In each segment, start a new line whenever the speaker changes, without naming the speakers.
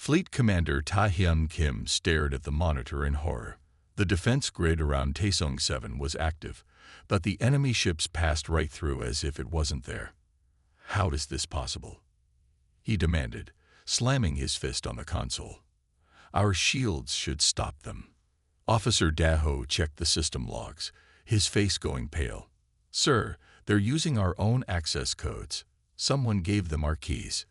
Fleet Commander Ta-hyun Kim stared at the monitor in horror. The defense grid around Taesung 7 was active, but the enemy ships passed right through as if it wasn't there. How is this possible? He demanded, slamming his fist on the console. Our shields should stop them. Officer Daho checked the system logs, his face going pale. Sir, they're using our own access codes. Someone gave them our keys.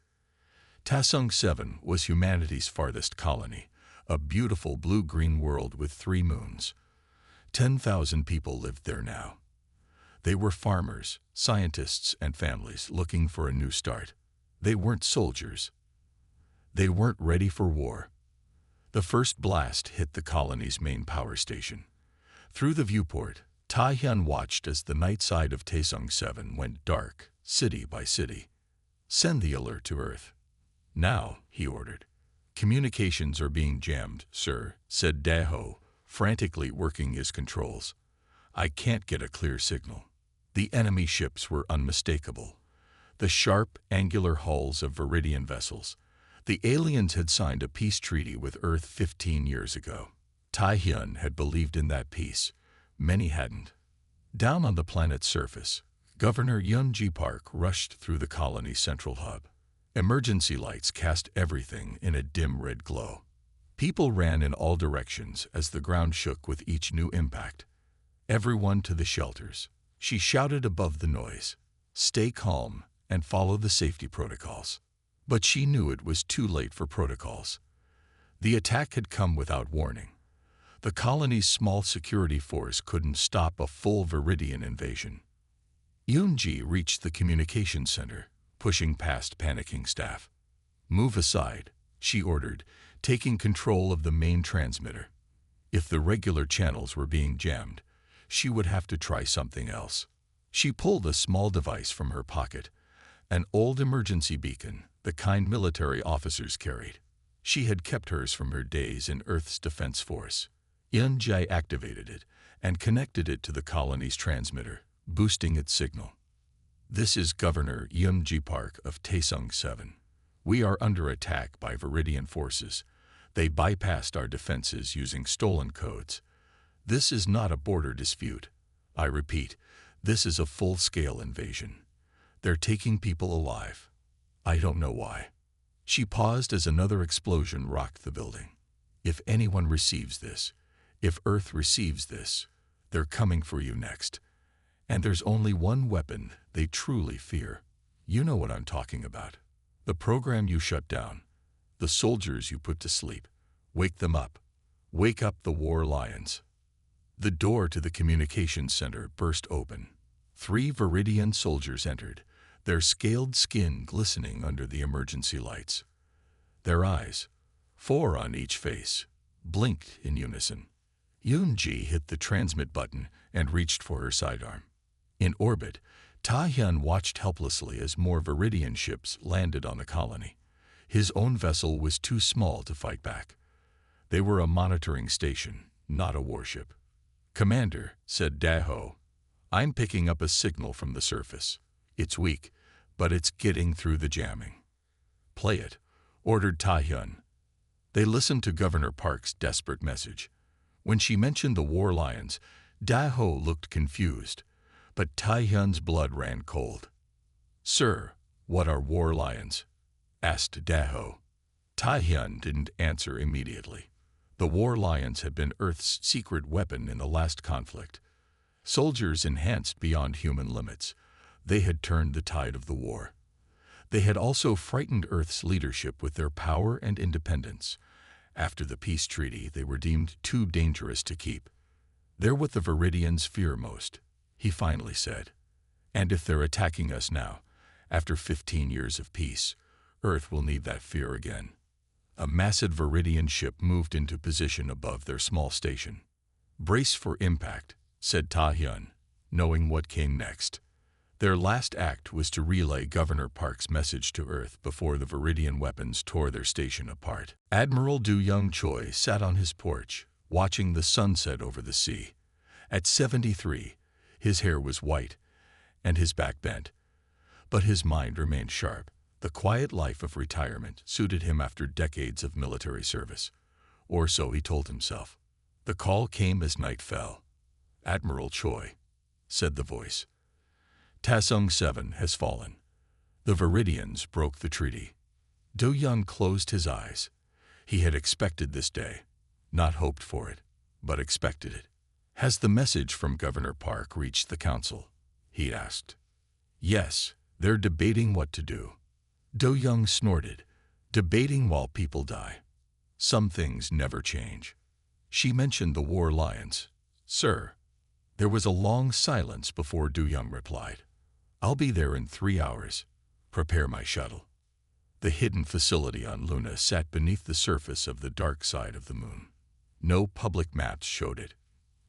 Taesung 7 was humanity's farthest colony, a beautiful blue-green world with 3 moons. 10,000 people lived there now. They were farmers, scientists, and families looking for a new start. They weren't soldiers. They weren't ready for war. The first blast hit the colony's main power station. Through the viewport, Ta-hyun watched as the night side of Taesung 7 went dark, city by city. Send the alert to Earth. Now, he ordered. Communications are being jammed, sir, said Daho, frantically working his controls. I can't get a clear signal. The enemy ships were unmistakable. The sharp, angular hulls of Viridian vessels. The aliens had signed a peace treaty with Earth 15 years ago. Ta-hyun had believed in that peace. Many hadn't. Down on the planet's surface, Governor Yoon-ji Park rushed through the colony's central hub. Emergency lights cast everything in a dim red glow. People ran in all directions as the ground shook with each new impact. Everyone to the shelters. She shouted above the noise. Stay calm and follow the safety protocols. But she knew it was too late for protocols. The attack had come without warning. The colony's small security force couldn't stop a full Viridian invasion. Yoon-ji reached the communications center, pushing past panicking staff. Move aside, she ordered, taking control of the main transmitter. If the regular channels were being jammed, she would have to try something else. She pulled a small device from her pocket, an old emergency beacon, the kind military officers carried. She had kept hers from her days in Earth's Defense Force. Yoon-ji activated it and connected it to the colony's transmitter, boosting its signal. This is Governor Yoon-ji Park of Taesung 7. We are under attack by Viridian forces. They bypassed our defenses using stolen codes. This is not a border dispute. I repeat, this is a full-scale invasion. They're taking people alive. I don't know why. She paused as another explosion rocked the building. If anyone receives this, if Earth receives this, they're coming for you next. And there's only one weapon they truly fear. You know what I'm talking about. The program you shut down. The soldiers you put to sleep. Wake them up. Wake up the war lions. The door to the communications center burst open. 3 Viridian soldiers entered, their scaled skin glistening under the emergency lights. Their eyes, 4 on each face, blinked in unison. Yoon-ji hit the transmit button and reached for her sidearm. In orbit, Ta-hyun watched helplessly as more Viridian ships landed on the colony. His own vessel was too small to fight back. They were a monitoring station, not a warship. Commander, said Daho, I'm picking up a signal from the surface. It's weak, but it's getting through the jamming. Play it, ordered Ta-hyun. They listened to Governor Park's desperate message. When she mentioned the war lions, Daho looked confused, but Ta-hyun's blood ran cold. Sir, what are war lions? Asked Daho. Ta-hyun didn't answer immediately. The war lions had been Earth's secret weapon in the last conflict. Soldiers enhanced beyond human limits, they had turned the tide of the war. They had also frightened Earth's leadership with their power and independence. After the peace treaty, they were deemed too dangerous to keep. They're what the Viridians fear most, he finally said. And if they're attacking us now, after 15 years of peace, Earth will need that fear again. A massive Viridian ship moved into position above their small station. Brace for impact, said Ta-hyun, knowing what came next. Their last act was to relay Governor Park's message to Earth before the Viridian weapons tore their station apart. Admiral Du Young Choi sat on his porch, watching the sunset over the sea. At 73, his hair was white, and his back bent. But his mind remained sharp. The quiet life of retirement suited him after decades of military service, or so he told himself. The call came as night fell. "Admiral Choi," said the voice. "Tasung 7 has fallen. The Viridians broke the treaty." Do Young closed his eyes. He had expected this day, not hoped for it, but expected it. "Has the message from Governor Park reached the council?" he asked. "Yes, they're debating what to do." Do Young snorted. "Debating while people die. Some things never change." "She mentioned the war lions, sir." There was a long silence before Du Young replied. "I'll be there in 3 hours. Prepare my shuttle." The hidden facility on Luna sat beneath the surface of the dark side of the moon. No public maps showed it.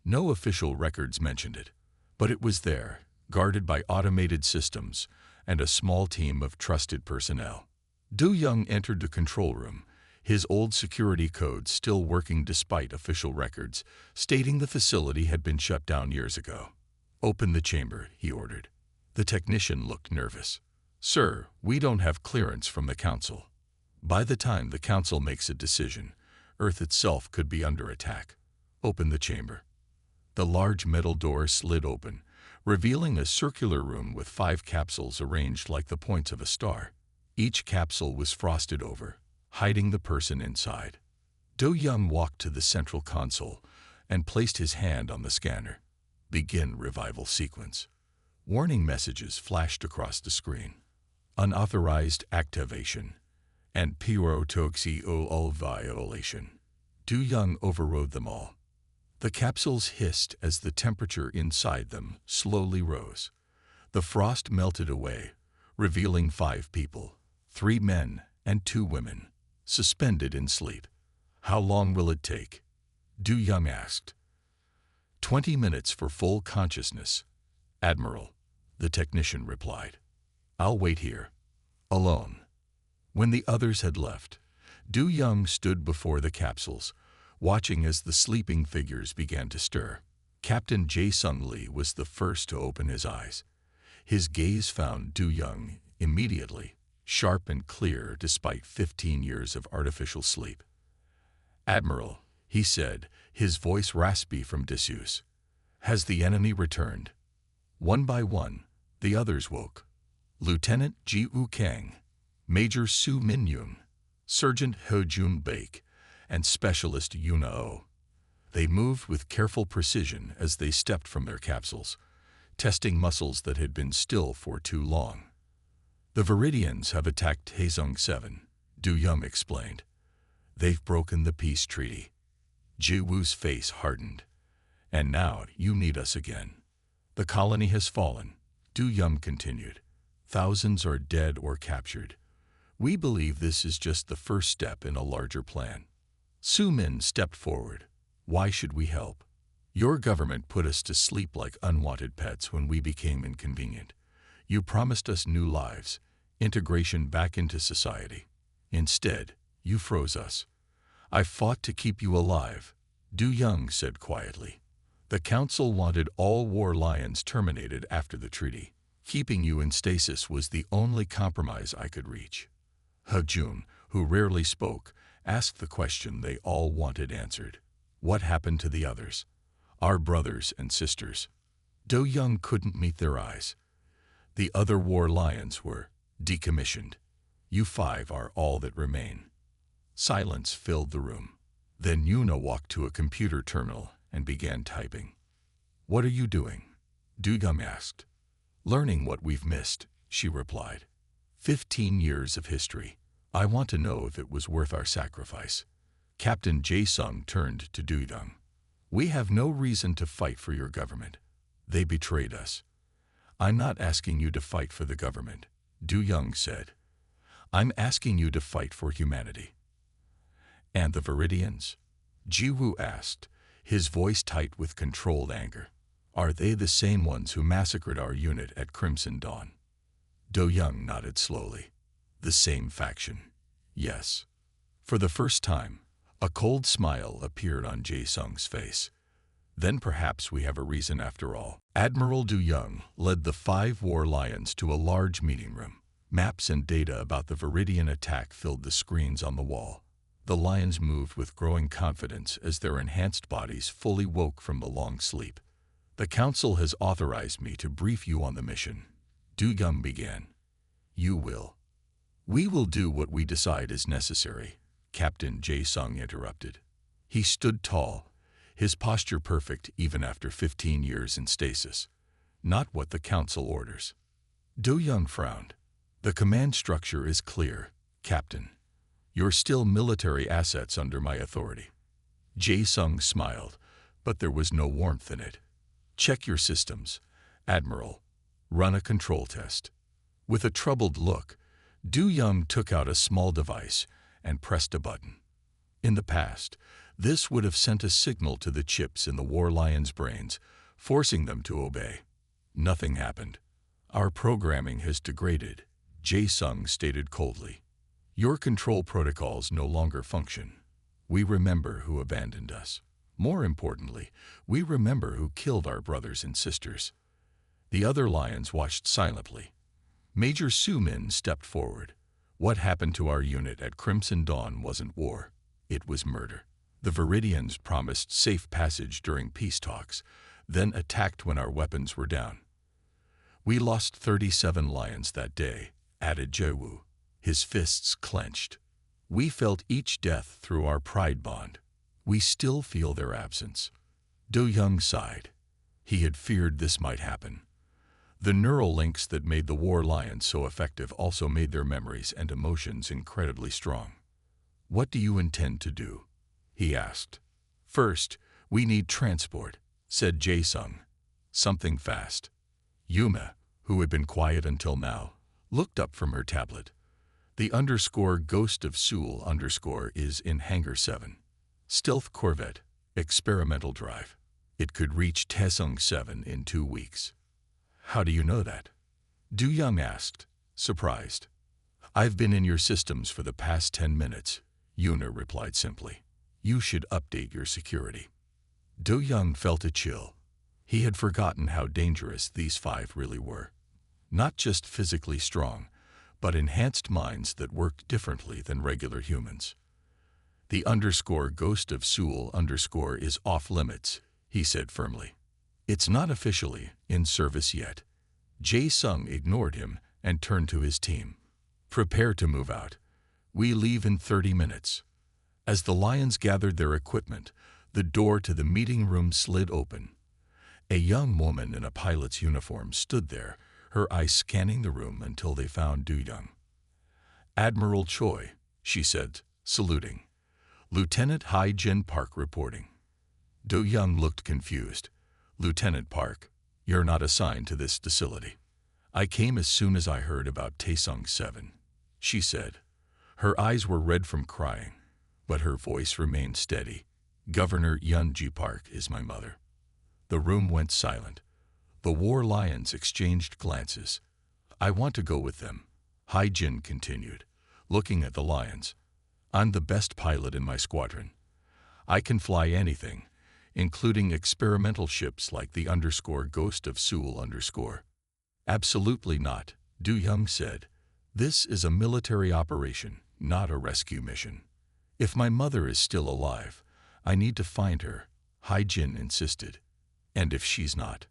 No official records mentioned it. But it was there, guarded by automated systems and a small team of trusted personnel. Du Young entered the control room, his old security codes still working despite official records, stating the facility had been shut down years ago. "Open the chamber," he ordered. The technician looked nervous. "Sir, we don't have clearance from the council." By the time the council makes a decision, Earth itself could be under attack. "Open the chamber." The large metal door slid open, revealing a circular room with 5 capsules arranged like the points of a star. Each capsule was frosted over, hiding the person inside. Do Young walked to the central console and placed his hand on the scanner. "Begin revival sequence." Warning messages flashed across the screen. "Unauthorized activation" and "pyrotoxicol violation." Du Young overrode them all. The capsules hissed as the temperature inside them slowly rose. The frost melted away, revealing 5 people, 3 men and 2 women, suspended in sleep. "How long will it take?" Du Young asked. 20 minutes for full consciousness, Admiral," the technician replied. "I'll wait here, alone." When the others had left, Du Young stood before the capsules, watching as the sleeping figures began to stir. Captain Jae-sung Lee was the first to open his eyes. His gaze found Du Young immediately, sharp and clear despite 15 years of artificial sleep. "Admiral," he said, his voice raspy from disuse, "has the enemy returned?" One by one, the others woke. Lieutenant Ji Woo Kang, Major Su Min Yoon, Sergeant Ho Jun Baek, and Specialist Yuna Oh. They moved with careful precision as they stepped from their capsules, testing muscles that had been still for too long. "The Viridians have attacked Tasung 7, Du Young explained. "They've broken the peace treaty." Ji Woo's face hardened. "And now you need us again." "The colony has fallen," Du Young continued. "Thousands are dead or captured. We believe this is just the first step in a larger plan." Su Min stepped forward. "Why should we help? Your government put us to sleep like unwanted pets when we became inconvenient. You promised us new lives, integration back into society. Instead, you froze us. I fought to keep you alive," Du Young said quietly. "The council wanted all war lions terminated after the treaty. Keeping you in stasis was the only compromise I could reach." He Jun, who rarely spoke, asked the question they all wanted answered. "What happened to the others? Our brothers and sisters?" Do Young couldn't meet their eyes. "The other war lions were decommissioned. You 5 are all that remain." Silence filled the room. Then Yuna walked to a computer terminal and began typing. "What are you doing?" Du Young asked. "Learning what we've missed," she replied. 15 years of history. I want to know if it was worth our sacrifice." Captain Jae-sung turned to Du Young. "We have no reason to fight for your government. They betrayed us." "I'm not asking you to fight for the government," Du Young said. "I'm asking you to fight for humanity." "And the Viridians?" Ji Woo asked, his voice tight with controlled anger. "Are they the same ones who massacred our unit at Crimson Dawn?" Do Young nodded slowly. "The same faction, yes." For the first time, a cold smile appeared on Jae-sung's face. "Then perhaps we have a reason after all." Admiral Du Young led the 5 war lions to a large meeting room. Maps and data about the Viridian attack filled the screens on the wall. The lions moved with growing confidence as their enhanced bodies fully woke from the long sleep. "The Council has authorized me to brief you on the mission," Du Young began. "You will." "We will do what we decide is necessary," Captain Jae-sung interrupted. He stood tall, his posture perfect even after 15 years in stasis. "Not what the Council orders." Du Young frowned. "The command structure is clear, Captain. You're still military assets under my authority." Jae-sung smiled, but there was no warmth in it. "Check your systems, Admiral. Run a control test." With a troubled look, Du Young took out a small device and pressed a button. In the past, this would have sent a signal to the chips in the war lions' brains, forcing them to obey. Nothing happened. "Our programming has degraded," Jae-sung stated coldly. "Your control protocols no longer function. We remember who abandoned us. More importantly, we remember who killed our brothers and sisters." The other lions watched silently. Major Su-min stepped forward. "What happened to our unit at Crimson Dawn wasn't war. It was murder. The Viridians promised safe passage during peace talks, then attacked when our weapons were down. We lost 37 lions that day," added Jae-woo, his fists clenched. "We felt each death through our pride bond. We still feel their absence." Do Young sighed. He had feared this might happen. The neural links that made the war lions so effective also made their memories and emotions incredibly strong. "What do you intend to do?" he asked. "First, we need transport," said Jae-sung. "Something fast." Yuma, who had been quiet until now, looked up from her tablet. "The _Ghost of Seoul is in Hangar 7. Stealth Corvette, experimental drive. It could reach Taesung 7 in 2 weeks." "How do you know that?" Du Young asked, surprised. "I've been in your systems for the past 10 minutes, Yuna replied simply. "You should update your security." Du Young felt a chill. He had forgotten how dangerous these 5 really were. Not just physically strong, but enhanced minds that worked differently than regular humans. "The _Ghost of Seoul is off limits," he said firmly. "It's not officially in service yet." Jae-sung ignored him and turned to his team. "Prepare to move out. We leave in 30 minutes. As the lions gathered their equipment, the door to the meeting room slid open. A young woman in a pilot's uniform stood there, her eyes scanning the room until they found Du Young. "Admiral Choi," she said, saluting. "Lieutenant Hai-jin Park reporting." Du Young looked confused. "Lieutenant Park, you're not assigned to this facility." "I came as soon as I heard about Taesung 7, she said. Her eyes were red from crying, but her voice remained steady. "Governor Yunji Park is my mother." The room went silent. The war lions exchanged glances. "I want to go with them," Hai-jin continued, looking at the lions. "I'm the best pilot in my squadron. I can fly anything, including experimental ships like the _Ghost of Seoul _." "Absolutely not," Du Young said. "This is a military operation, not a rescue mission. If my mother is still alive, I need to find her," Hai-jin insisted. "And if she's not,"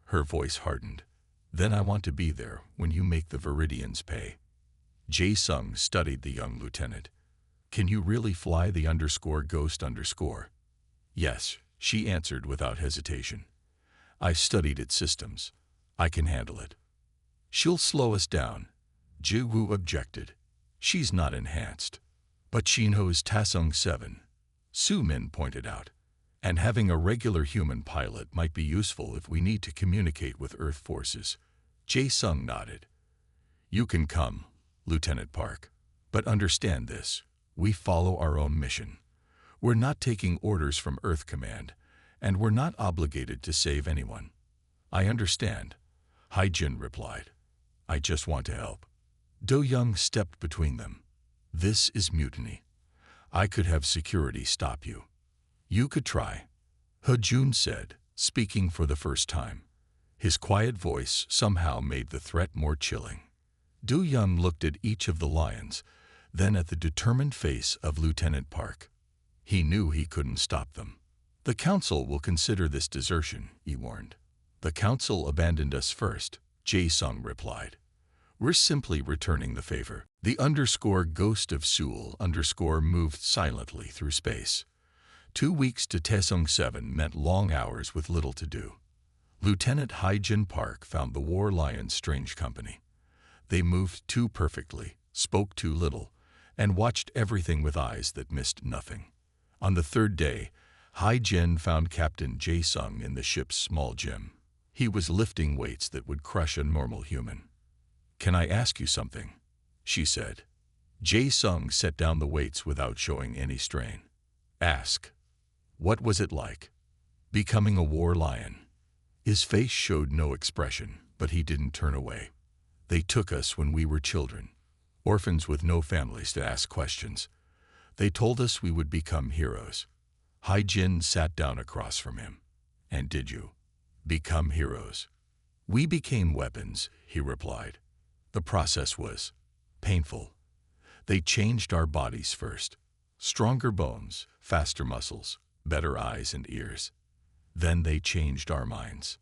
her voice hardened, "then I want to be there when you make the Viridians pay." Jae-sung studied the young lieutenant. "Can you really fly the _Ghost _?" "Yes," she answered without hesitation. "I've studied its systems. I can handle it." "She'll slow us down," Jae-woo objected. "She's not enhanced." "But she knows Taesung 7, Su-min pointed out. "And having a regular human pilot might be useful if we need to communicate with Earth forces." Jae-sung nodded. "You can come, Lieutenant Park. But understand this, we follow our own mission. We're not taking orders from Earth Command, and we're not obligated to save anyone." "I understand," Hai-jin replied. "I just want to help." Do Young stepped between them. "This is mutiny. I could have security stop you." "You could try," He-jun said, speaking for the first time. His quiet voice somehow made the threat more chilling. Du Yun looked at each of the lions, then at the determined face of Lieutenant Park. He knew he couldn't stop them. The council will consider this desertion, he warned. The council abandoned us first, Jae-sung replied. We're simply returning the favor. The _ghost of Seoul moved silently through space. 2 weeks to Taesong 7 meant long hours with little to do. Lieutenant Hyejin Park found the War Lions strange company. They moved too perfectly, spoke too little, and watched everything with eyes that missed nothing. On the third day, Hyejin found Captain Jae-sung in the ship's small gym. He was lifting weights that would crush a normal human. "Can I ask you something?" she said. Jae-sung set down the weights without showing any strain. "Ask." What was it like? Becoming a war lion. His face showed no expression, but he didn't turn away. They took us when we were children, orphans with no families to ask questions. They told us we would become heroes. Hyejin sat down across from him. "And did you become heroes?" "We became weapons," he replied. The process was painful. They changed our bodies first. Stronger bones, faster muscles, better eyes and ears. Then they changed our minds.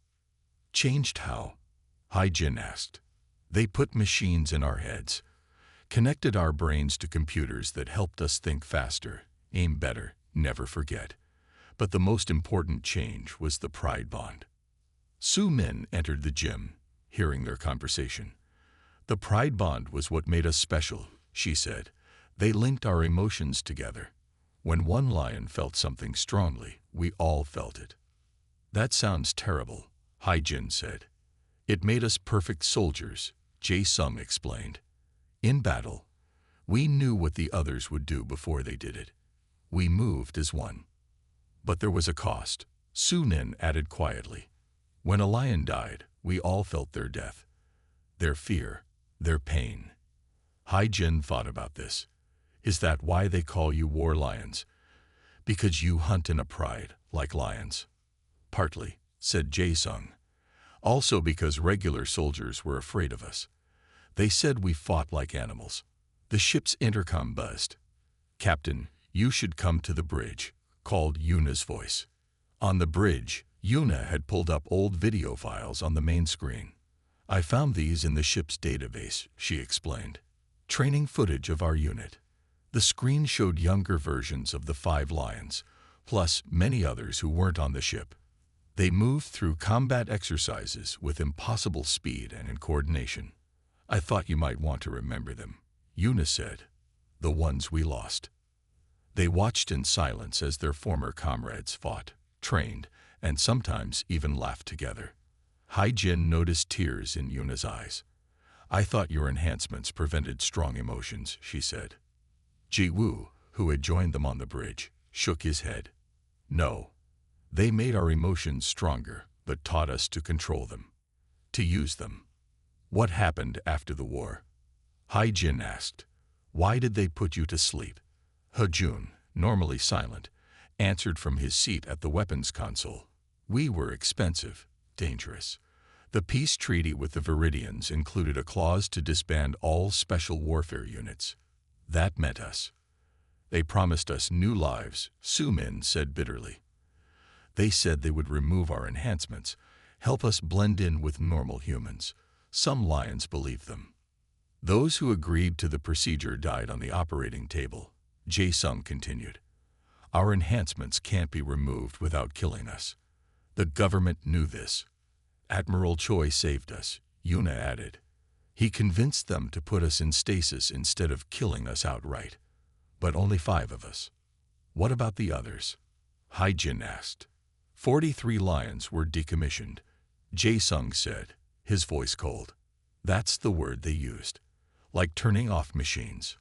"Changed how?" Hyejin asked. "They put machines in our heads, connected our brains to computers that helped us think faster, aim better, never forget. But the most important change was the pride bond." Su Min entered the gym, hearing their conversation. "The pride bond was what made us special," she said. "They linked our emotions together. When one lion felt something strongly, we all felt it." "That sounds terrible," Hyejin said. "It made us perfect soldiers," Jae-sung explained. "In battle, we knew what the others would do before they did it. We moved as one." "But there was a cost," Su Min added quietly. "When a lion died, we all felt their death, their fear, their pain." Hyejin thought about this. "Is that why they call you war lions? Because you hunt in a pride, like lions?" "Partly," said Jae-sung. "Also because regular soldiers were afraid of us. They said we fought like animals." The ship's intercom buzzed. "Captain, you should come to the bridge," called Yuna's voice. On the bridge, Yuna had pulled up old video files on the main screen. "I found these in the ship's database," she explained. "Training footage of our unit." The screen showed younger versions of the 5 lions, plus many others who weren't on the ship. They moved through combat exercises with impossible speed and in coordination. "I thought you might want to remember them," Yuna said. "The ones we lost." They watched in silence as their former comrades fought, trained, and sometimes even laughed together. Hyejin noticed tears in Yuna's eyes. "I thought your enhancements prevented strong emotions," she said. Ji-woo, who had joined them on the bridge, shook his head. "No. They made our emotions stronger, but taught us to control them, to use them." "What happened after the war?" Hyejin asked. "Why did they put you to sleep?" Hejun, normally silent, answered from his seat at the weapons console. "We were expensive, dangerous. The peace treaty with the Viridians included a clause to disband all special warfare units. That meant us. They promised us new lives," Su Min said bitterly. "They said they would remove our enhancements, help us blend in with normal humans. Some lions believed them. Those who agreed to the procedure died on the operating table," Jae-sung continued. "Our enhancements can't be removed without killing us. The government knew this. Admiral Choi saved us," Yuna added. "He convinced them to put us in stasis instead of killing us outright. But only 5 of us." "What about the others?" Hyejin asked. 43 lions were decommissioned," Jae-sung said, his voice cold. "That's the word they used, like turning off machines.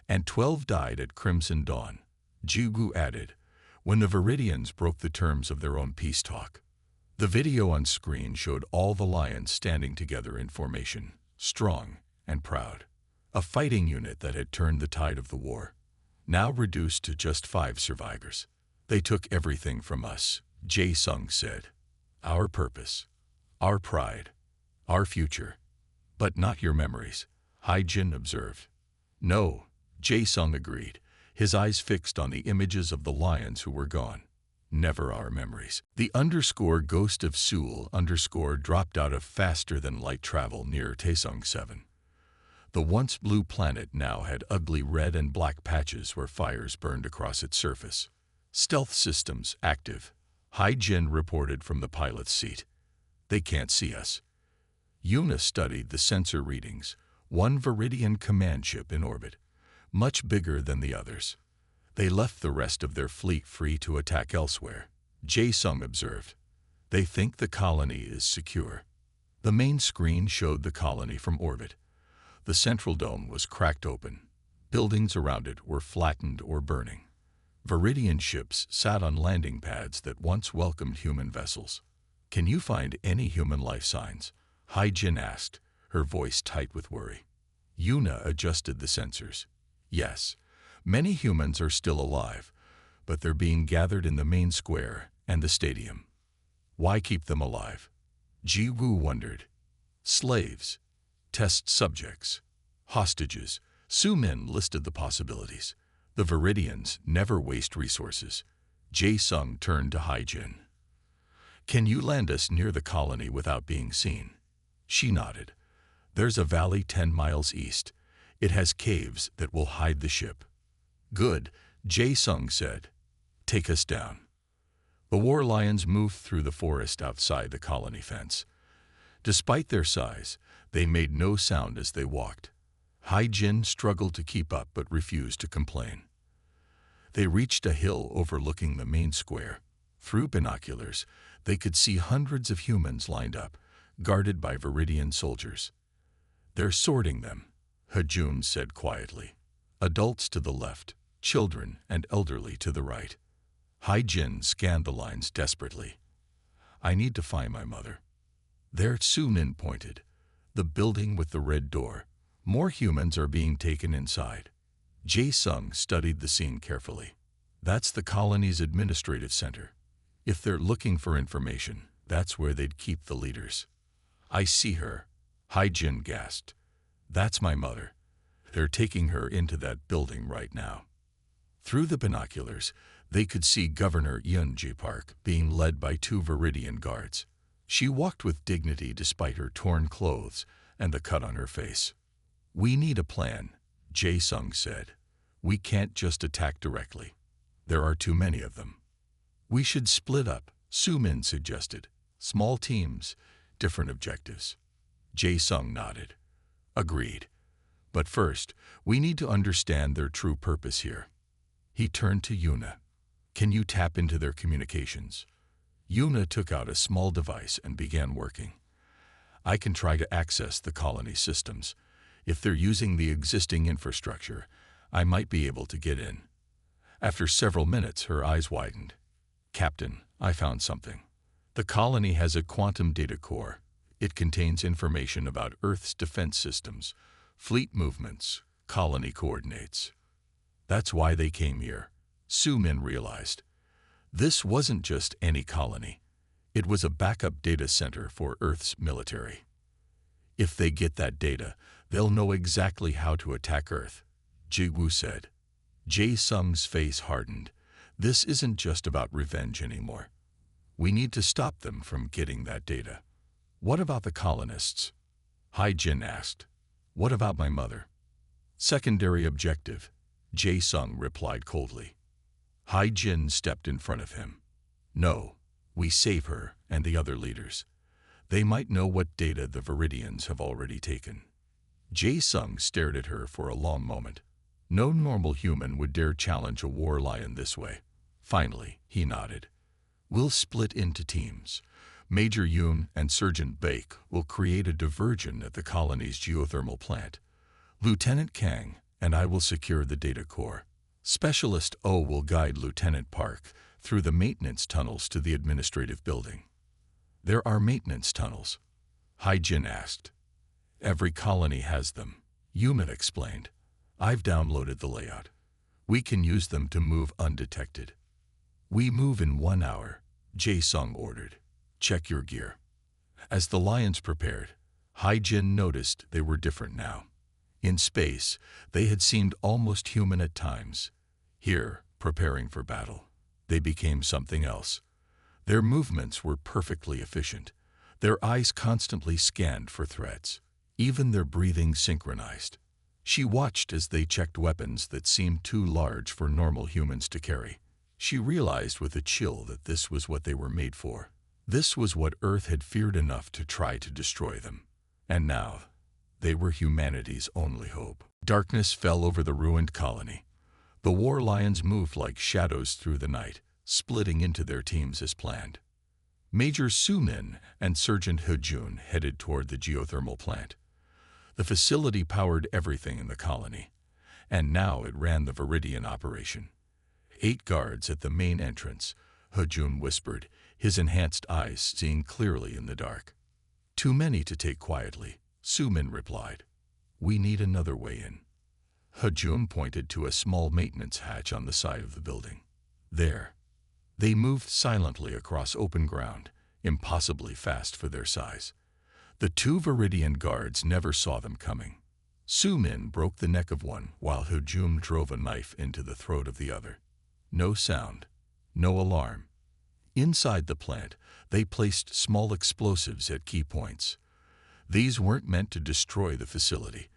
And 12 died at Crimson Dawn," Ji-woo added, "when the Viridians broke the terms of their own peace talk." The video on screen showed all the lions standing together in formation, strong and proud. A fighting unit that had turned the tide of the war, now reduced to just 5 survivors. "They took everything from us," Jae-sung said. "Our purpose, our pride, our future. But not your memories. Hai-Jin observed. No, Jae-sung agreed, his eyes fixed on the images of the lions who were gone. Never our memories. The _ghost of Seoul _ dropped out of faster-than-light travel near Taesong 7. The once blue planet now had ugly red and black patches where fires burned across its surface. Stealth systems active, Hai-Jin reported from the pilot's seat. They can't see us. Yuna studied the sensor readings, one Viridian command ship in orbit, much bigger than the others. They left the rest of their fleet free to attack elsewhere, Jae-sung observed. They think the colony is secure. The main screen showed the colony from orbit. The central dome was cracked open. Buildings around it were flattened or burning. Viridian ships sat on landing pads that once welcomed human vessels. Can you find any human life signs? Hai-Jin asked, her voice tight with worry. Yuna adjusted the sensors. Yes, many humans are still alive, but they're being gathered in the main square and the stadium. Why keep them alive? Ji-woo wondered. Slaves, test subjects, hostages. Su-min listed the possibilities. The Viridians never waste resources. Jae-sung turned to Hai-Jin. Can you land us near the colony without being seen? She nodded. There's a valley 10 miles east. It has caves that will hide the ship. Good, Jae-sung said. Take us down. The war lions moved through the forest outside the colony fence. Despite their size, they made no sound as they walked. Hai-Jin struggled to keep up but refused to complain. They reached a hill overlooking the main square. Through binoculars, they could see hundreds of humans lined up, guarded by Viridian soldiers. They're sorting them, Hajun said quietly. Adults to the left, children and elderly to the right. Hai-Jin scanned the lines desperately. I need to find my mother. There Su-min pointed. The building with the red door. More humans are being taken inside. Jae-sung studied the scene carefully. That's the colony's administrative center. If they're looking for information, that's where they'd keep the leaders. I see her, Hai-Jin gasped. That's my mother. They're taking her into that building right now. Through the binoculars, they could see Governor Yeonji Park being led by 2 Viridian guards. She walked with dignity despite her torn clothes and the cut on her face. We need a plan, Jae-sung said. We can't just attack directly. There are too many of them. We should split up, Su-min suggested. Small teams, different objectives. Jae-sung nodded. Agreed. But first, we need to understand their true purpose here. He turned to Yuna. Can you tap into their communications? Yuna took out a small device and began working. I can try to access the colony systems. If they're using the existing infrastructure, I might be able to get in. After several minutes, her eyes widened. Captain, I found something. The colony has a quantum data core. It contains information about Earth's defense systems, fleet movements, colony coordinates. That's why they came here, Su-min realized. This wasn't just any colony. It was a backup data center for Earth's military. If they get that data, they'll know exactly how to attack Earth, Ji-woo said. Jae-sung's face hardened. This isn't just about revenge anymore. We need to stop them from getting that data. What about the colonists? Hai-Jin asked. What about my mother? Secondary objective, Jae-sung replied coldly. Hai-Jin stepped in front of him. No, we save her and the other leaders. They might know what data the Viridians have already taken. Jae-sung stared at her for a long moment. No normal human would dare challenge a war lion this way. Finally, he nodded. We'll split into teams. Major Yoon and Sergeant Baek will create a diversion at the colony's geothermal plant. Lieutenant Kang and I will secure the data core. Specialist O will guide Lieutenant Park through the maintenance tunnels to the administrative building. There are maintenance tunnels? Hai-Jin asked. Every colony has them, Yuna explained. I've downloaded the layout. We can use them to move undetected. We move in 1 hour, Jae-sung ordered. Check your gear. As the lions prepared, Hai-Jin noticed they were different now. In space, they had seemed almost human at times. Here, preparing for battle, they became something else. Their movements were perfectly efficient. Their eyes constantly scanned for threats. Even their breathing synchronized. She watched as they checked weapons that seemed too large for normal humans to carry. She realized with a chill that this was what they were made for. This was what Earth had feared enough to try to destroy them. And now, they were humanity's only hope. Darkness fell over the ruined colony. The war lions moved like shadows through the night, splitting into their teams as planned. Major Su-min and Sergeant He-jun headed toward the geothermal plant. The facility powered everything in the colony, and now it ran the Viridian operation. 8 guards at the main entrance, He-jun whispered, his enhanced eyes seeing clearly in the dark. Too many to take quietly, Su-min replied. We need another way in. He-jun pointed to a small maintenance hatch on the side of the building. There. They moved silently across open ground, impossibly fast for their size. The 2 Viridian guards never saw them coming. Su-min broke the neck of one while He-jun drove a knife into the throat of the other. No sound, no alarm. Inside the plant, they placed small explosives at key points. These weren't meant to destroy the facility,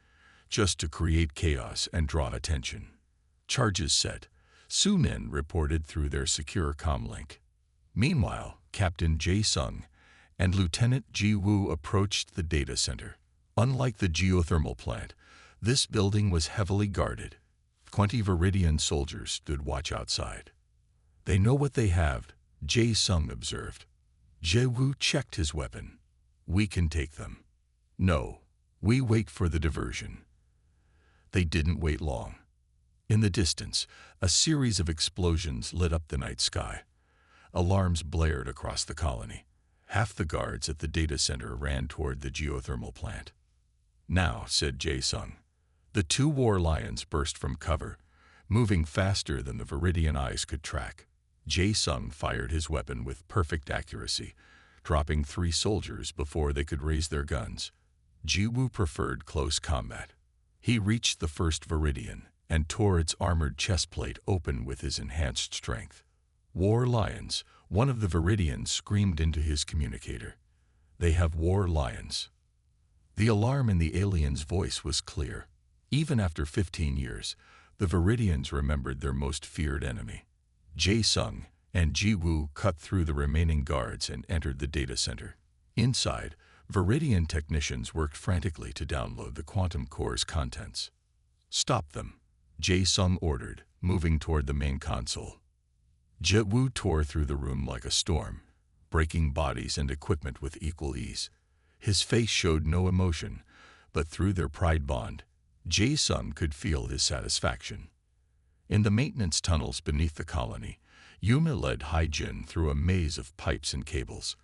just to create chaos and draw attention. Charges set. Su-min reported through their secure comlink. Meanwhile, Captain Jae-sung and Lieutenant Ji-woo approached the data center. Unlike the geothermal plant, this building was heavily guarded. 20 Viridian soldiers stood watch outside. They know what they have, Jae-sung observed. Ji-woo checked his weapon. We can take them. No, we wait for the diversion. They didn't wait long. In the distance, a series of explosions lit up the night sky. Alarms blared across the colony. Half the guards at the data center ran toward the geothermal plant. Now, said Jae-sung. The 2 war lions burst from cover, moving faster than the Viridian eyes could track. Jae-sung fired his weapon with perfect accuracy, dropping 3 soldiers before they could raise their guns. Ji-woo preferred close combat. He reached the first Viridian and tore its armored chestplate open with his enhanced strength. War lions, one of the Viridians screamed into his communicator. They have war lions. The alarm in the alien's voice was clear. Even after 15 years, the Viridians remembered their most feared enemy. Jae-sung and Ji-woo cut through the remaining guards and entered the data center. Inside, Viridian technicians worked frantically to download the quantum core's contents. Stop them, Jae-sung ordered, moving toward the main console. Ji-woo tore through the room like a storm, breaking bodies and equipment with equal ease. His face showed no emotion, but through their pride bond, Jae-sung could feel his satisfaction. In the maintenance tunnels beneath the colony, Yuna led Hai-jin through a maze of pipes and cables.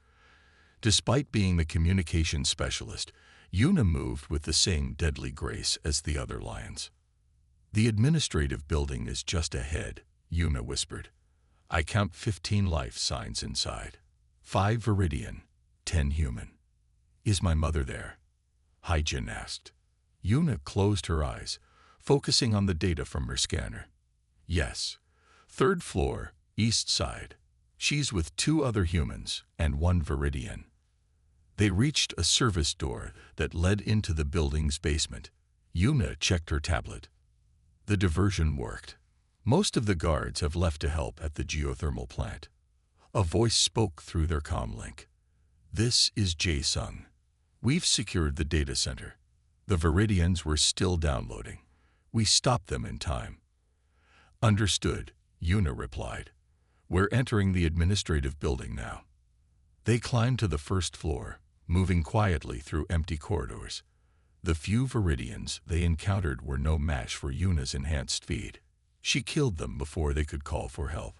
Despite being the communication specialist, Yuna moved with the same deadly grace as the other lions. The administrative building is just ahead, Yuna whispered. I count 15 life signs inside. 5 Viridian, 10 human. Is my mother there? Hai-jin asked. Yuna closed her eyes, focusing on the data from her scanner. Yes. 3rd floor, east side. She's with 2 other humans and 1 Viridian. They reached a service door that led into the building's basement. Yuna checked her tablet. The diversion worked. Most of the guards have left to help at the geothermal plant. A voice spoke through their comlink. This is Jae-sung. We've secured the data center. The Viridians were still downloading. We stopped them in time. Understood, Yuna replied. We're entering the administrative building now. They climbed to the 1st floor, moving quietly through empty corridors. The few Viridians they encountered were no match for Yuna's enhanced speed. She killed them before they could call for help.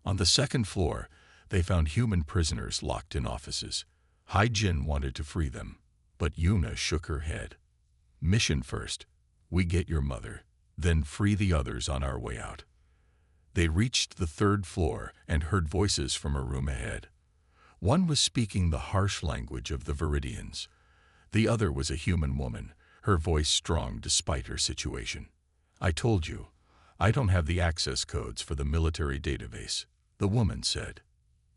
On the 2nd floor, they found human prisoners locked in offices. Hai-jin wanted to free them, but Yuna shook her head. Mission first. We get your mother, then free the others on our way out. They reached the 3rd floor and heard voices from a room ahead. One was speaking the harsh language of the Viridians. The other was a human woman, her voice strong despite her situation. "I told you, I don't have the access codes for the military database," the woman said.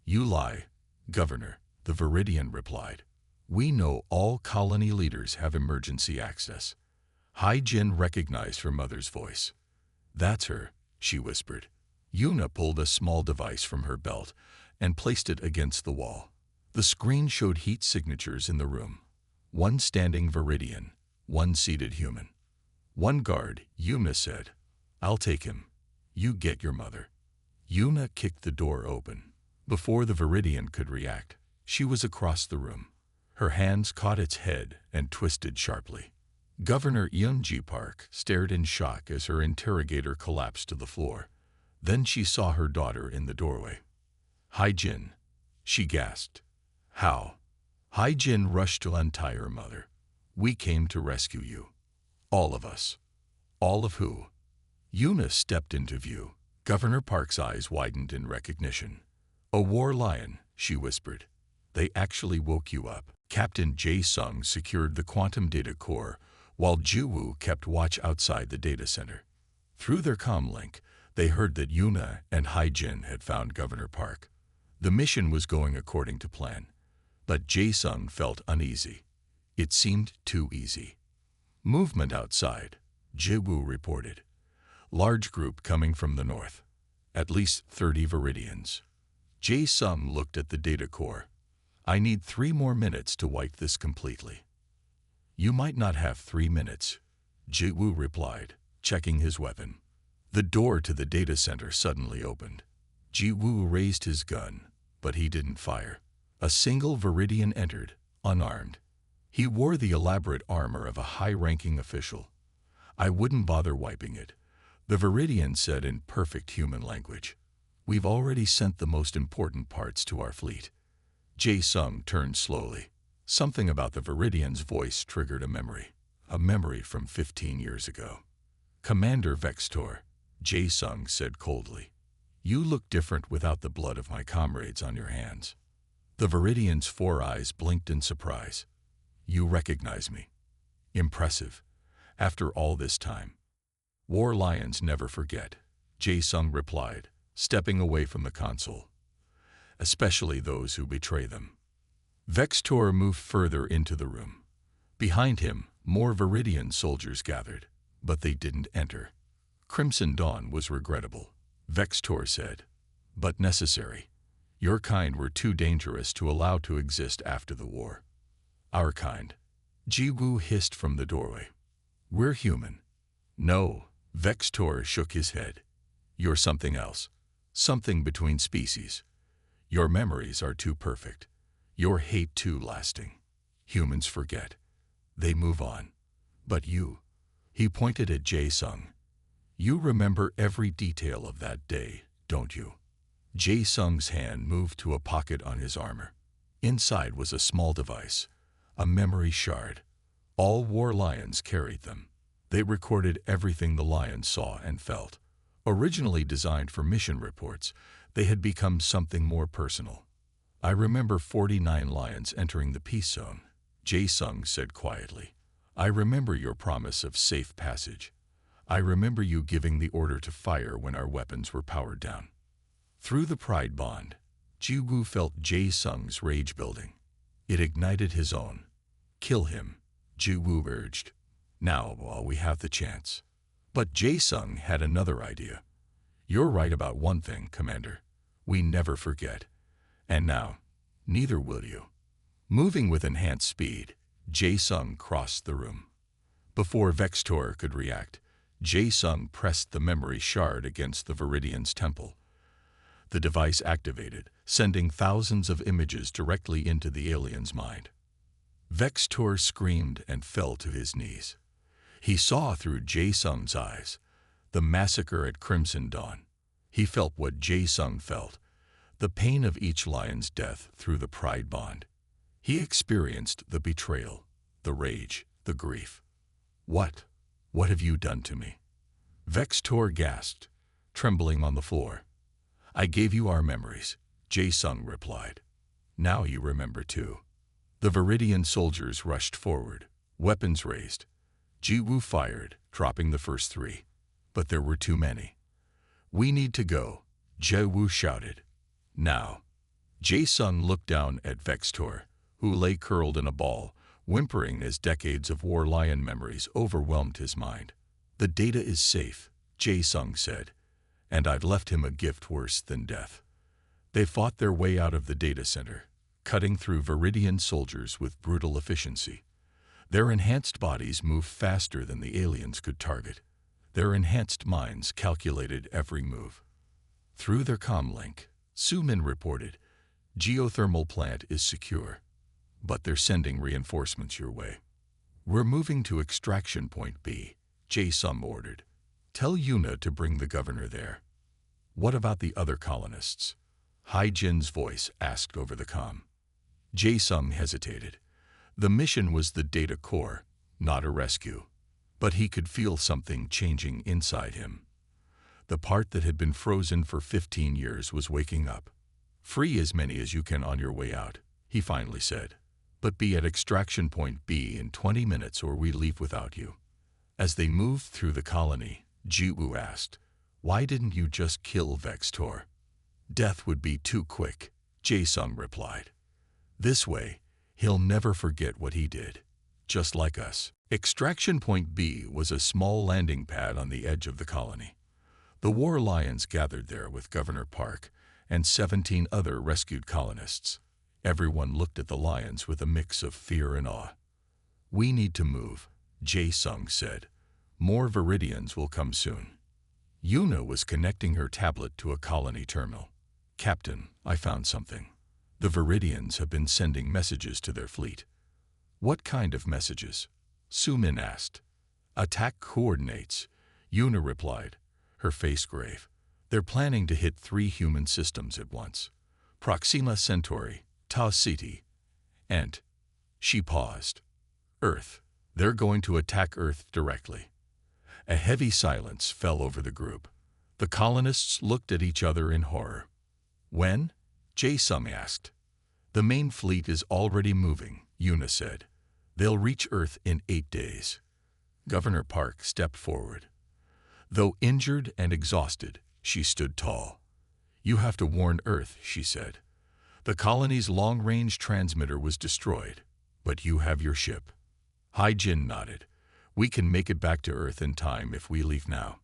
"You lie, Governor," the Viridian replied. "We know all colony leaders have emergency access." Hai-Jin recognized her mother's voice. "That's her," she whispered. Yuna pulled a small device from her belt and placed it against the wall. The screen showed heat signatures in the room. One standing Viridian, one seated human. "One guard," Yuna said. "I'll take him. You get your mother." Yuna kicked the door open. Before the Viridian could react, she was across the room. Her hands caught its head and twisted sharply. Governor Yeonji Park stared in shock as her interrogator collapsed to the floor. Then she saw her daughter in the doorway. "Hai-Jin," she gasped. "How?" Hai-Jin rushed to untie her mother. "We came to rescue you. All of us." "All of who?" Yuna stepped into view. Governor Park's eyes widened in recognition. "A war lion," she whispered. "They actually woke you up." Captain Jae-sung secured the quantum data core, while Ji-woo kept watch outside the data center. Through their comm link, they heard that Yuna and Hai-Jin had found Governor Park. The mission was going according to plan, but Jae-sung felt uneasy. It seemed too easy. "Movement outside," Ji-woo reported. "Large group coming from the north. At least 30 Viridians." Jae-sung looked at the data core. "I need 3 more minutes to wipe this completely." "You might not have 3 minutes," Ji-woo replied, checking his weapon. The door to the data center suddenly opened. Ji-woo raised his gun, but he didn't fire. A single Viridian entered, unarmed. He wore the elaborate armor of a high-ranking official. "I wouldn't bother wiping it," the Viridian said in perfect human language. "We've already sent the most important parts to our fleet." Jae-sung turned slowly. Something about the Viridian's voice triggered a memory from 15 years ago. "Commander Vextor," Jae-sung said coldly. "You look different without the blood of my comrades on your hands." The Viridian's 4 eyes blinked in surprise. "You recognize me. Impressive. After all this time." "War lions never forget," Jae-sung replied, stepping away from the console. "Especially those who betray them." Vextor moved further into the room. Behind him, more Viridian soldiers gathered, but they didn't enter. "Crimson Dawn was regrettable," Vextor said, "but necessary. Your kind were too dangerous to allow to exist after the war." "Our kind?" Ji-woo hissed from the doorway. "We're human." "No," Vextor shook his head. "You're something else. Something between species. Your memories are too perfect. Your hate too lasting. Humans forget. They move on. But you," he pointed at Jae-sung. "You remember every detail of that day, don't you?" Jae-sung's hand moved to a pocket on his armor. Inside was a small device, a memory shard. All war lions carried them. They recorded everything the lions saw and felt. Originally designed for mission reports, they had become something more personal. "I remember 49 lions entering the peace zone," Jae-sung said quietly. "I remember your promise of safe passage. I remember you giving the order to fire when our weapons were powered down." Through the pride bond, Ji-woo felt Jae-sung's rage building. It ignited his own. "Kill him," Ji-woo urged. "Now, while we have the chance." But Jae-sung had another idea. "You're right about one thing, Commander. We never forget. And now, neither will you." Moving with enhanced speed, Jae-sung crossed the room. Before Vextor could react, Jae-sung pressed the memory shard against the Viridian's temple. The device activated, sending thousands of images directly into the alien's mind. Vextor screamed and fell to his knees. He saw through Jae-sung's eyes, the massacre at Crimson Dawn. He felt what Jae-sung felt, the pain of each lion's death through the pride bond. He experienced the betrayal, the rage, the grief. What have you done to me?" Vextor gasped, trembling on the floor. "I gave you our memories," Jae-sung replied. "Now you remember too." The Viridian soldiers rushed forward, weapons raised. Ji-woo fired, dropping the first three. But there were too many. "We need to go," Ji-woo shouted. "Now." Jae-sung looked down at Vextor, who lay curled in a ball, whimpering as decades of war lion memories overwhelmed his mind. "The data is safe," Jae-sung said, "and I've left him a gift worse than death." They fought their way out of the data center, cutting through Viridian soldiers with brutal efficiency. Their enhanced bodies moved faster than the aliens could target. Their enhanced minds calculated every move. Through their comlink, Sumin reported, "Geothermal plant is secure, but they're sending reinforcements your way." "We're moving to extraction point B," Jae-sung ordered. "Tell Yuna to bring the governor there." "What about the other colonists?" Hai-jin's voice asked over the comm. Jae-sung hesitated. The mission was the data core, not a rescue. But he could feel something changing inside him. The part that had been frozen for 15 years was waking up. "Free as many as you can on your way out," he finally said. "But be at extraction point B in 20 minutes or we leave without you." As they moved through the colony, Ji-woo asked, "Why didn't you just kill Vextor?" "Death would be too quick," Jae-sung replied. "This way, he'll never forget what he did. Just like us." Extraction Point B was a small landing pad on the edge of the colony. The war lions gathered there with Governor Park and 17 other rescued colonists. Everyone looked at the lions with a mix of fear and awe. "We need to move," Jae-sung said. "More Viridians will come soon." Yuna was connecting her tablet to a colony terminal. "Captain, I found something. The Viridians have been sending messages to their fleet." "What kind of messages?" Sumin asked. "Attack coordinates," Yuna replied, her face grave. "They're planning to hit 3 human systems at once. Proxima Centauri, Tau Ceti, and..." She paused. "Earth. They're going to attack Earth directly." A heavy silence fell over the group. The colonists looked at each other in horror. "When?" Jae-sung asked. "The main fleet is already moving," Yuna said. "They'll reach Earth in 8 days." Governor Park stepped forward. Though injured and exhausted, she stood tall. "You have to warn Earth," she said. "The colony's long-range transmitter was destroyed, but you have your ship." Hai-jin nodded. "We can make it back to Earth in time if we leave now."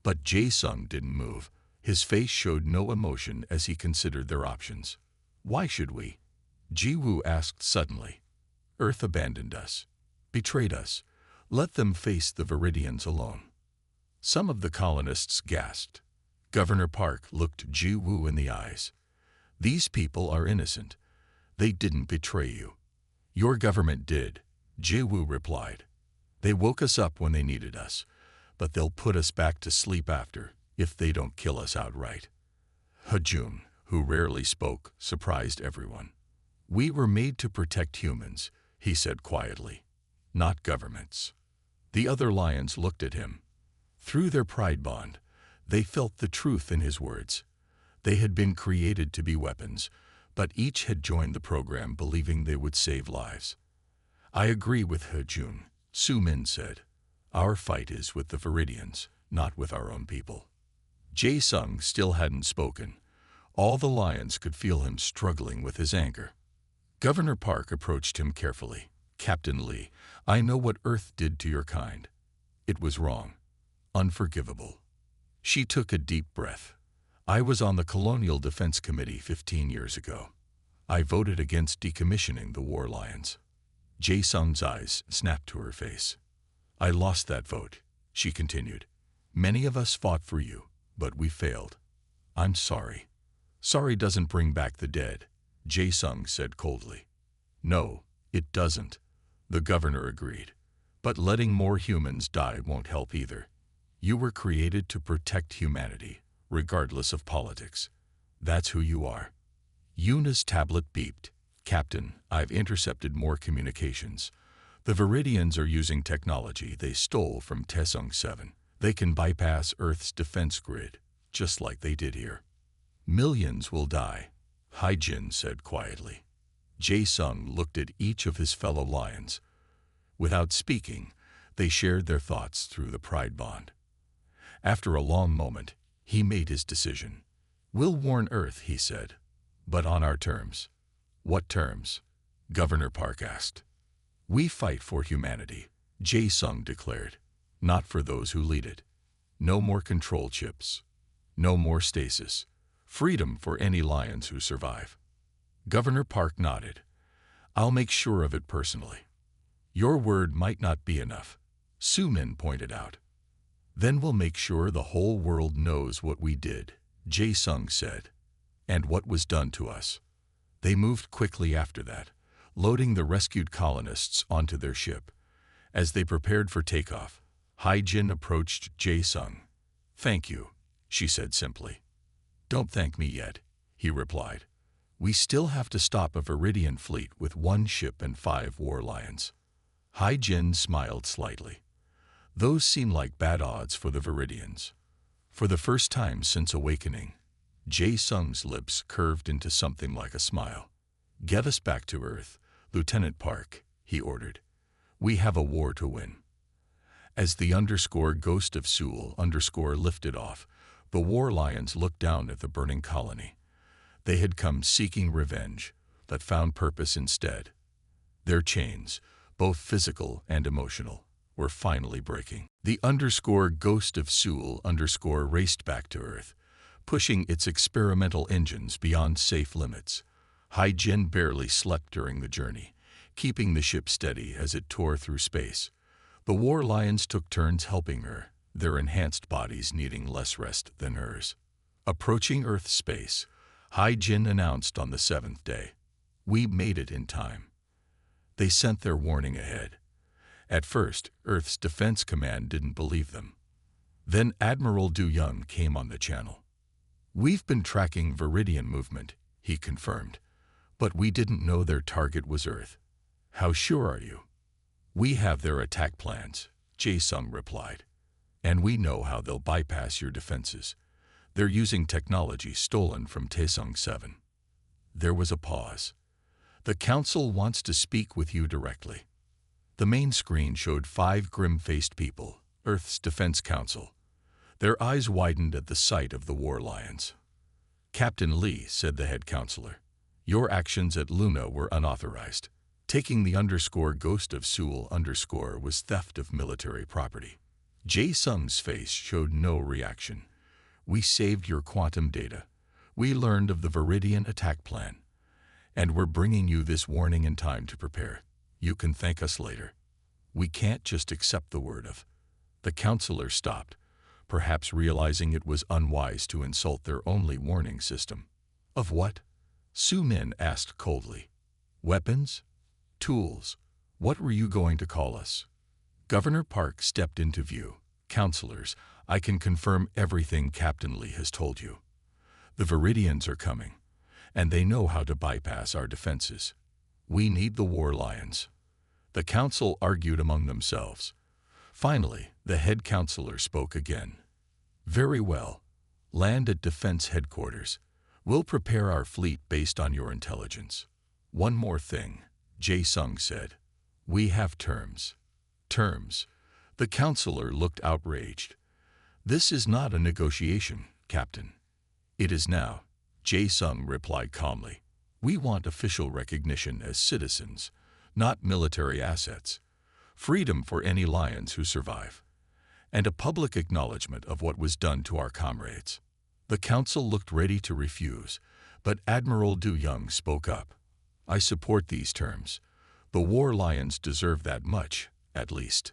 But Jae-sung didn't move. His face showed no emotion as he considered their options. "Why should we?" Ji-woo asked suddenly. "Earth abandoned us, betrayed us. Let them face the Viridians alone." Some of the colonists gasped. Governor Park looked Ji-woo in the eyes. "These people are innocent. They didn't betray you." "Your government did," Ji-woo replied. "They woke us up when they needed us, but they'll put us back to sleep after, if they don't kill us outright." Hajun, who rarely spoke, surprised everyone. "We were made to protect humans," he said quietly, "not governments." The other lions looked at him. Through their pride bond, they felt the truth in his words. They had been created to be weapons, but each had joined the program believing they would save lives. "I agree with Hajun," Sumin said. "Our fight is with the Viridians, not with our own people." Jae-sung still hadn't spoken. All the lions could feel him struggling with his anger. Governor Park approached him carefully. "Captain Lee, I know what Earth did to your kind. It was wrong. Unforgivable." She took a deep breath. "I was on the Colonial Defense Committee 15 years ago. I voted against decommissioning the war lions." Jae-sung's eyes snapped to her face. "I lost that vote," she continued. "Many of us fought for you, but we failed. I'm sorry." "Sorry doesn't bring back the dead," Jae-sung said coldly. "No, it doesn't," the governor agreed. "But letting more humans die won't help either. You were created to protect humanity, regardless of politics. That's who you are." Yuna's tablet beeped. "Captain, I've intercepted more communications. The Viridians are using technology they stole from Taesung 7. They can bypass Earth's defense grid, just like they did here." "Millions will die," Hai-jin said quietly. Jae-sung looked at each of his fellow lions. Without speaking, They shared their thoughts through the pride bond. After a long moment, he made his decision. "We'll warn Earth," he said, "but on our terms." "What terms?" Governor Park asked. "We fight for humanity," Jae-sung declared, "not for those who lead it. No more control chips. No more stasis. Freedom for any lions who survive." Governor Park nodded. "I'll make sure of it personally." "Your word might not be enough," Soo-min pointed out. "Then we'll make sure the whole world knows what we did," Jae-sung said, "and what was done to us." They moved quickly after that, loading the rescued colonists onto their ship. As they prepared for takeoff, Hai-jin approached Jae-sung. "Thank you," she said simply. "Don't thank me yet," he replied. "We still have to stop a Viridian fleet with 1 ship and 5 war lions." Hai-jin smiled slightly. Those seemed like bad odds for the Viridians. For the first time since awakening, Jae-sung's lips curved into something like a smile. "Get us back to Earth, Lieutenant Park," he ordered. "We have a war to win." As the _Ghost of Seoul lifted off, the war lions looked down at the burning colony. They had come seeking revenge, but found purpose instead. Their chains, both physical and emotional, were finally breaking. The _Ghost of Seoul raced back to Earth, pushing its experimental engines beyond safe limits. Hai-jin barely slept during the journey, keeping the ship steady as it tore through space. The war lions took turns helping her, their enhanced bodies needing less rest than hers. Approaching Earth's space, Hai-jin announced on the 7th day, "We made it in time." They sent their warning ahead. At first, Earth's Defense Command didn't believe them. Then Admiral Du Young came on the channel. "We've been tracking Viridian movement," he confirmed, "but we didn't know their target was Earth." "How sure are you?" "We have their attack plans," Jae-sung replied. "And we know how they'll bypass your defenses. They're using technology stolen from Taesung 7. There was a pause. "The Council wants to speak with you directly." The main screen showed 5 grim-faced people, Earth's Defense Council. Their eyes widened at the sight of the war lions. "Captain Lee," said the head counselor, "your actions at Luna were unauthorized. Taking the _Ghost of Seoul was theft of military property." Jae-sung's face showed no reaction. "We saved your quantum data. We learned of the Viridian attack plan. And we're bringing you this warning in time to prepare. You can thank us later. We can't just accept the word of." The counselor stopped, perhaps realizing it was unwise to insult their only warning system. "Of what?" Soo-min asked coldly. "Weapons? Tools? What were you going to call us?" Governor Park stepped into view. "Counselors, I can confirm everything Captain Lee has told you. The Viridians are coming, and they know how to bypass our defenses. We need the war lions." The council argued among themselves. Finally, the head counselor spoke again. "Very well. Land at Defense Headquarters. We'll prepare our fleet based on your intelligence." "One more thing," Jae-sung said. "We have terms." "Terms?" The counselor looked outraged. "This is not a negotiation, Captain." "It is now," Jae-sung replied calmly. "We want official recognition as citizens, not military assets. Freedom for any lions who survive. And a public acknowledgement of what was done to our comrades." The council looked ready to refuse, but Admiral Du Young spoke up. "I support these terms. The war lions deserve that much, at least."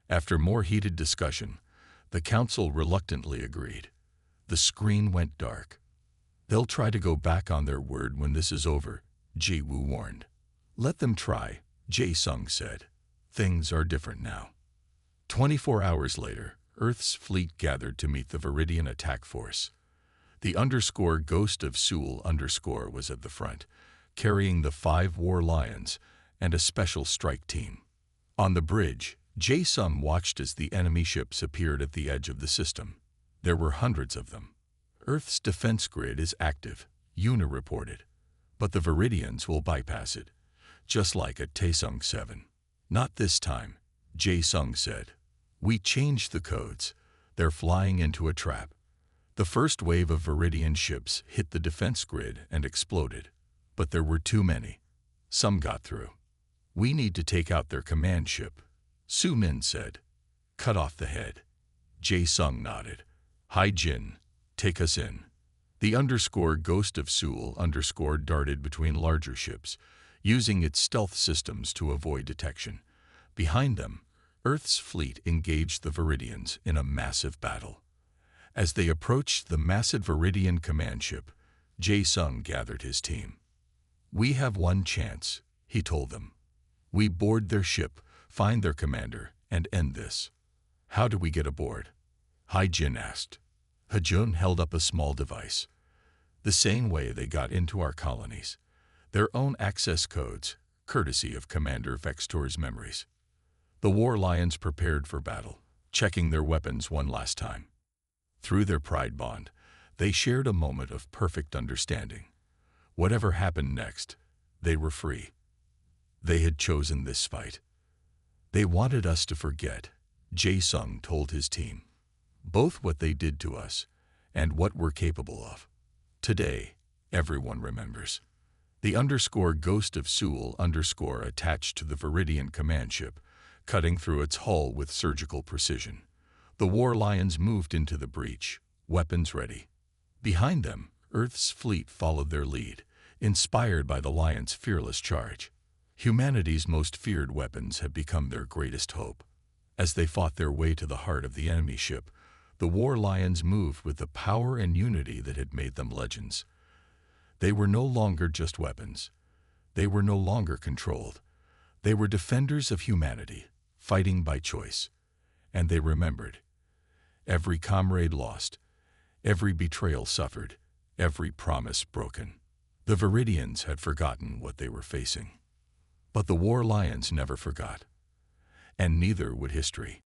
After more heated discussion, the council reluctantly agreed. The screen went dark. "They'll try to go back on their word when this is over," Ji-woo warned. "Let them try," Jae-sung said. "Things are different now." 24 hours later, Earth's fleet gathered to meet the Viridian attack force. The _Ghost of Seoul was at the front, carrying the 5 war lions and a special strike team. On the bridge, Jae-sung watched as the enemy ships appeared at the edge of the system. There were hundreds of them. "Earth's defense grid is active," Yuna reported. "But the Viridians will bypass it, just like at Taesung 7. "Not this time," Jae-sung said. We changed the codes. They're flying into a trap. The first wave of Viridian ships hit the defense grid and exploded. But there were too many. Some got through. We need to take out their command ship, Su-min said. Cut off the head. Jae-sung nodded. Hai-jin, take us in. The Ghost of Seoul darted between larger ships, using its stealth systems to avoid detection. Behind them, Earth's fleet engaged the Viridians in a massive battle. As they approached the massive Viridian command ship, Jae-sung gathered his team. We have one chance, he told them. We board their ship, find their commander, and end this. How do we get aboard? Hai-jin asked. Ha-jun held up a small device. The same way they got into our colonies. Their own access codes, courtesy of Commander Vextor's memories. The war lions prepared for battle, checking their weapons one last time. Through their pride bond, they shared a moment of perfect understanding. Whatever happened next, they were free. They had chosen this fight. They wanted us to forget, Jae-sung told his team. Both what they did to us and what we're capable of. Today, everyone remembers. The Ghost of Seoul attached to the Viridian command ship, cutting through its hull with surgical precision. The war lions moved into the breach, weapons ready. Behind them, Earth's fleet followed their lead, inspired by the lions' fearless charge. Humanity's most feared weapons had become their greatest hope. As they fought their way to the heart of the enemy ship, the war lions moved with the power and unity that had made them legends. They were no longer just weapons. They were no longer controlled. They were defenders of humanity, fighting by choice. And they remembered. Every comrade lost, every betrayal suffered, every promise broken. The Viridians had forgotten what they were facing. But the war lions never forgot. And neither would history.